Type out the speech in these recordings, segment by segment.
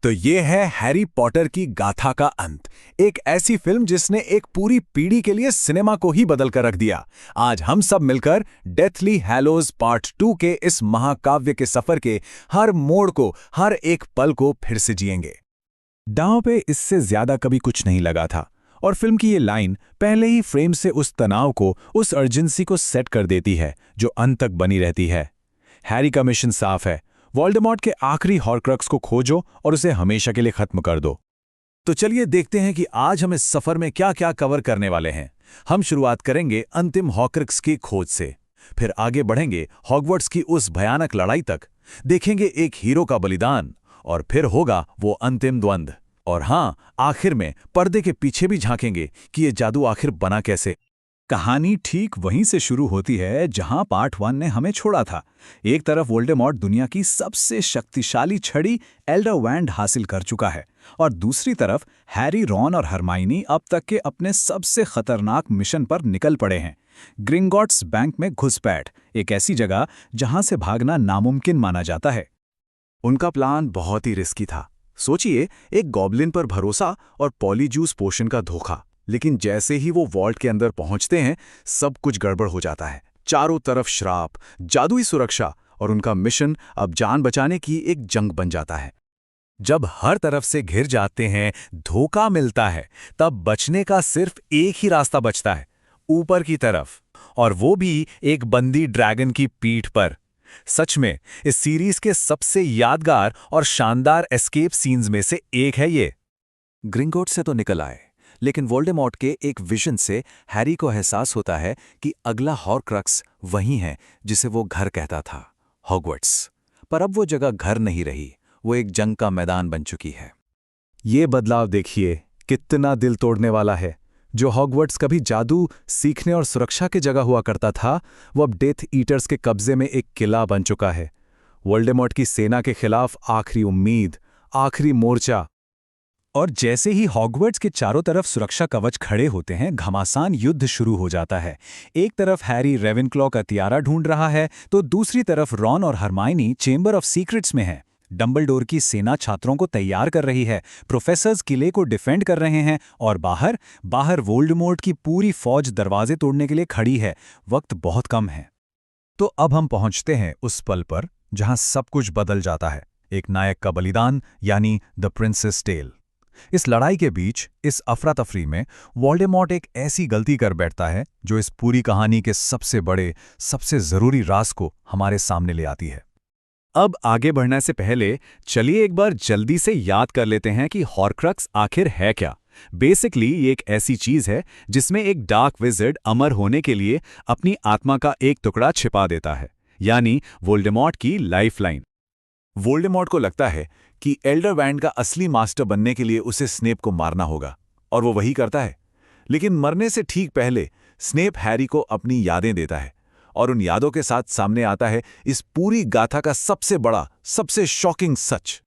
तो ये है हैरी पॉटर की गाथा का अंत, एक ऐसी फिल्म जिसने एक पूरी पीढ़ी के लिए सिनेमा को ही बदल कर रख दिया। आज हम सब मिलकर डेथली हैलोज पार्ट 2 के इस महाकाव्य के सफर के हर मोड़ को, हर एक पल को फिर से जिएंगे। दांव पे इससे ज्यादा कभी कुछ नहीं लगा था, और फिल्म की ये लाइन पहले ही फ्रेम से उस तनाव को, उस अर्जेंसी को सेट कर देती है जो अंत तक बनी रहती है। हैरी का मिशन साफ है, वोल्डेमॉर्ट के आखिरी हॉर्क्रक्स को खोजो और उसे हमेशा के लिए खत्म कर दो। तो चलिए देखते हैं कि आज हम इस सफर में क्या क्या कवर करने वाले हैं। हम शुरुआत करेंगे अंतिम हॉर्क्रक्स की खोज से, फिर आगे बढ़ेंगे हॉगवर्ट्स की उस भयानक लड़ाई तक, देखेंगे एक हीरो का बलिदान, और फिर होगा वो अंतिम द्वंद्व। और हाँ, आखिर में पर्दे के पीछे भी झांकेंगे कि ये जादू आखिर बना कैसे। कहानी ठीक वहीं से शुरू होती है जहां पार्ट 1 ने हमें छोड़ा था। एक तरफ वोल्डेमॉर्ट दुनिया की सबसे शक्तिशाली छड़ी एल्डरवैंड हासिल कर चुका है, और दूसरी तरफ हैरी, रॉन और हरमाइनी अब तक के अपने सबसे खतरनाक मिशन पर निकल पड़े हैं। ग्रिंगॉट्स बैंक में घुसपैठ, एक ऐसी जगह जहां से भागना नामुमकिन माना जाता है। उनका प्लान बहुत ही रिस्की था। सोचिए, एक गॉब्लिन पर भरोसा और पॉलीजूस पोशन का धोखा। लेकिन जैसे ही वो वॉल्ट के अंदर पहुंचते हैं, सब कुछ गड़बड़ हो जाता है। चारों तरफ श्राप, जादुई सुरक्षा, और उनका मिशन अब जान बचाने की एक जंग बन जाता है। जब हर तरफ से घिर जाते हैं, धोखा मिलता है, तब बचने का सिर्फ एक ही रास्ता बचता है, ऊपर की तरफ, और वो भी एक बंदी ड्रैगन की पीठ पर। सच में इस सीरीज के सबसे यादगार और शानदार एस्केप सीन्स में से एक है ये। ग्रिंगॉट्स से तो निकल आए, लेकिन वोल्डेमॉर्ट के एक विजन से हैरी को एहसास होता है कि अगला हॉर्क्रक्स वही है जिसे वो घर कहता था, हॉगवर्ट्स। पर अब वो जगह घर नहीं रही, वो एक जंग का मैदान बन चुकी है। ये बदलाव देखिए, कितना दिल तोड़ने वाला है। जो हॉगवर्ट्स कभी जादू सीखने और सुरक्षा की जगह हुआ करता था, वो अब डेथ ईटर्स के कब्जे में एक किला बन चुका है। वोल्डेमॉर्ट की सेना के खिलाफ आखिरी उम्मीद, आखिरी मोर्चा। और जैसे ही हॉगवर्ट्स के चारों तरफ सुरक्षा कवच खड़े होते हैं, घमासान युद्ध शुरू हो जाता है। एक तरफ हैरी रेवेनक्लॉ का तियारा ढूंढ रहा है, तो दूसरी तरफ रॉन और हरमाइनी चेंबर ऑफ सीक्रेट्स में हैं। डंबलडोर की सेना छात्रों को तैयार कर रही है, प्रोफेसर्स किले को डिफेंड कर रहे हैं, और बाहर वोल्डेमॉर्ट की पूरी फौज दरवाजे तोड़ने के लिए खड़ी है। वक्त बहुत कम है। तो अब हम पहुंचते हैं उस पल पर जहां सब कुछ बदल जाता है, एक नायक का बलिदान, यानी द प्रिंसेस टेल। इस लड़ाई के बीच, इस अफरा तफरी में, वोल्डेमॉर्ट एक ऐसी गलती कर बैठता है जो इस पूरी कहानी के सबसे बड़े, सबसे जरूरी राज को हमारे सामने ले आती है। अब आगे बढ़ने से पहले चलिए एक बार जल्दी से याद कर लेते हैं कि हॉर्क्रक्स आखिर है क्या। बेसिकली ये एक ऐसी चीज है जिसमें एक डार्क विज़र्ड अमर होने के लिए अपनी आत्मा का एक टुकड़ा छिपा देता है, यानी वोल्डेमॉर्ट की लाइफलाइन। वोल्डेमॉर्ट को लगता है कि एल्डरवैंड का असली मास्टर बनने के लिए उसे स्नेप को मारना होगा, और वो वही करता है। लेकिन मरने से ठीक पहले स्नेप हैरी को अपनी यादें देता है, और उन यादों के साथ सामने आता है इस पूरी गाथा का सबसे बड़ा, सबसे शॉकिंग सच।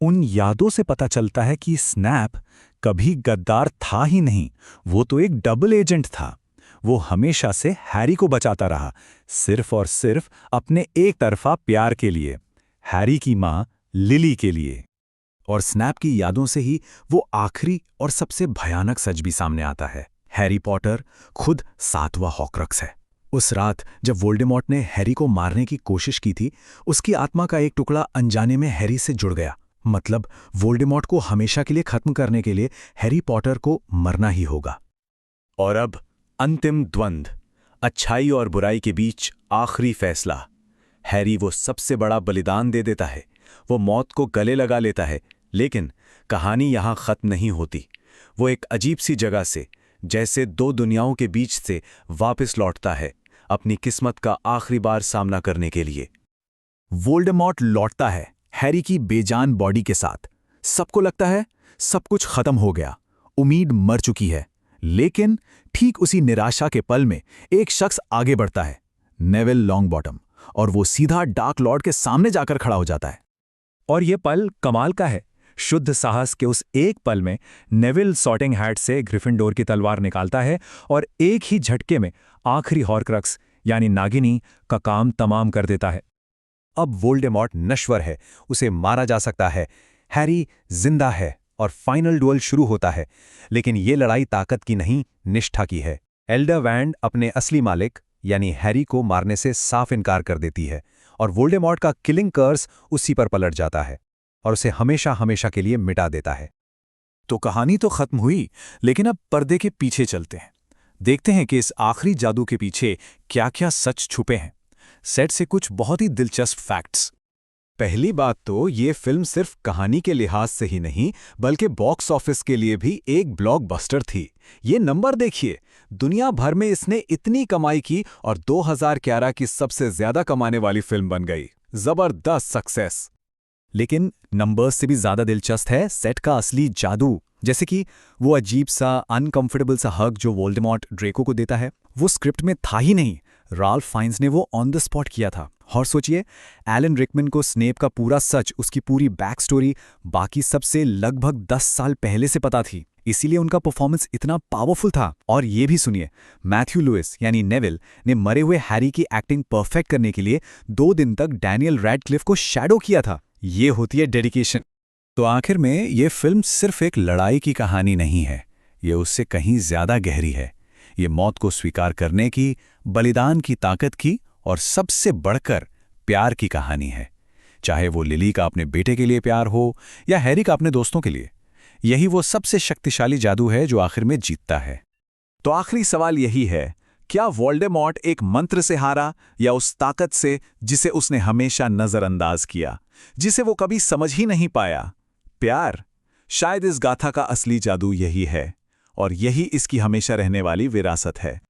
उन यादों से पता चलता है कि स्नैप कभी गद्दार था ही नहीं, वो तो एक डबल एजेंट था। वो हमेशा से हैरी को बचाता रहा, सिर्फ और सिर्फ अपने एक तरफा प्यार के लिए, हैरी की मां लिली के लिए। और स्नैप की यादों से ही वो आखिरी और सबसे भयानक सच भी सामने आता है। हैरी पॉटर खुद 7वां हॉर्क्रक्स है। उस रात जब वोल्डेमॉर्ट ने हैरी को मारने की कोशिश की थी, उसकी आत्मा का एक टुकड़ा अनजाने में हैरी से जुड़ गया। मतलब वोल्डेमॉर्ट को हमेशा के लिए खत्म करने के लिए हैरी पॉटर को मरना ही होगा। और अब अंतिम द्वंद्व, अच्छाई और बुराई के बीच आखिरी फैसला। हैरी वो सबसे बड़ा बलिदान दे देता है, वो मौत को गले लगा लेता है। लेकिन कहानी यहां खत्म नहीं होती। वो एक अजीब सी जगह से, जैसे दो दुनियाओं के बीच से, वापस लौटता है, अपनी किस्मत का आखिरी बार सामना करने के लिए। वोल्डेमॉर्ट लौटता है हैरी की बेजान बॉडी के साथ। सबको लगता है सब कुछ खत्म हो गया, उम्मीद मर चुकी है। लेकिन ठीक उसी निराशा के पल में एक शख्स आगे बढ़ता है, नेविल लॉन्गबॉटम, और वो सीधा डार्क लॉर्ड के सामने जाकर खड़ा हो जाता है। और ये पल कमाल का है। शुद्ध साहस के उस एक पल में नेविल सॉर्टिंग हैट से ग्रिफिंडोर की तलवार निकालता है और एक ही झटके में आखिरी हॉर्क्रक्स यानी नागिनी का काम तमाम कर देता है। अब वोल्डेमॉर्ट नश्वर है, उसे मारा जा सकता है। हैरी जिंदा है और फाइनल डुअल शुरू होता है, लेकिन ये लड़ाई ताकत की नहीं, निष्ठा की है। एल्डर वैंड अपने असली मालिक यानी हैरी को मारने से साफ इनकार कर देती है और वोल्डेमॉर्ट का किलिंग कर्स उसी पर पलट जाता है और उसे हमेशा हमेशा के लिए मिटा देता है। तो कहानी तो खत्म हुई, लेकिन अब पर्दे के पीछे चलते हैं। देखते हैं कि इस आखिरी जादू के पीछे क्या-क्या सच छुपे हैं। सेट से कुछ बहुत ही दिलचस्प फैक्ट्स। पहली बात तो ये फिल्म सिर्फ कहानी के लिहाज से ही नहीं, बल्कि बॉक्स ऑफिस के लिए भी एक ब्लॉकबस्टर थी। ये नंबर देखिए, दुनिया भर में इसने इतनी कमाई की और 2011 की सबसे ज्यादा कमाने वाली फिल्म बन गई। जबरदस्त सक्सेस। लेकिन नंबर्स से भी ज्यादा दिलचस्प है सेट का असली जादू। जैसे कि वो अजीब सा अनकंफर्टेबल सा हग जो वोल्डेमॉर्ट ड्रेको को देता है, वो स्क्रिप्ट में था ही नहीं, राल्फ फाइन्स ने वो ऑन द स्पॉट किया था। और सोचिए, एलन रिकमैन को स्नेप का पूरा सच, उसकी पूरी बैक स्टोरी बाकी सबसे लगभग 10 साल पहले से पता थी, इसीलिए उनका परफॉर्मेंस इतना पावरफुल था। और ये भी सुनिए, मैथ्यू लुइस यानी नेविल ने मरे हुए हैरी की एक्टिंग परफेक्ट करने के लिए 2 दिन तक डैनियल रैडक्लिफ को शैडो किया था। ये होती है डेडिकेशन। तो आखिर में ये फिल्म सिर्फ एक लड़ाई की कहानी नहीं है, ये उससे कहीं ज्यादा गहरी है। ये मौत को स्वीकार करने की, बलिदान की ताकत की और सबसे बढ़कर प्यार की कहानी है। चाहे वो लिली का अपने बेटे के लिए प्यार हो या हैरी का अपने दोस्तों के लिए, यही वो सबसे शक्तिशाली जादू है जो आखिर में जीतता है। तो आखिरी सवाल यही है, क्या वोल्डेमॉर्ट एक मंत्र से हारा या उस ताकत से जिसे उसने हमेशा नजरअंदाज किया, जिसे वो कभी समझ ही नहीं पाया? प्यार। शायद इस गाथा का असली जादू यही है और यही इसकी हमेशा रहने वाली विरासत है।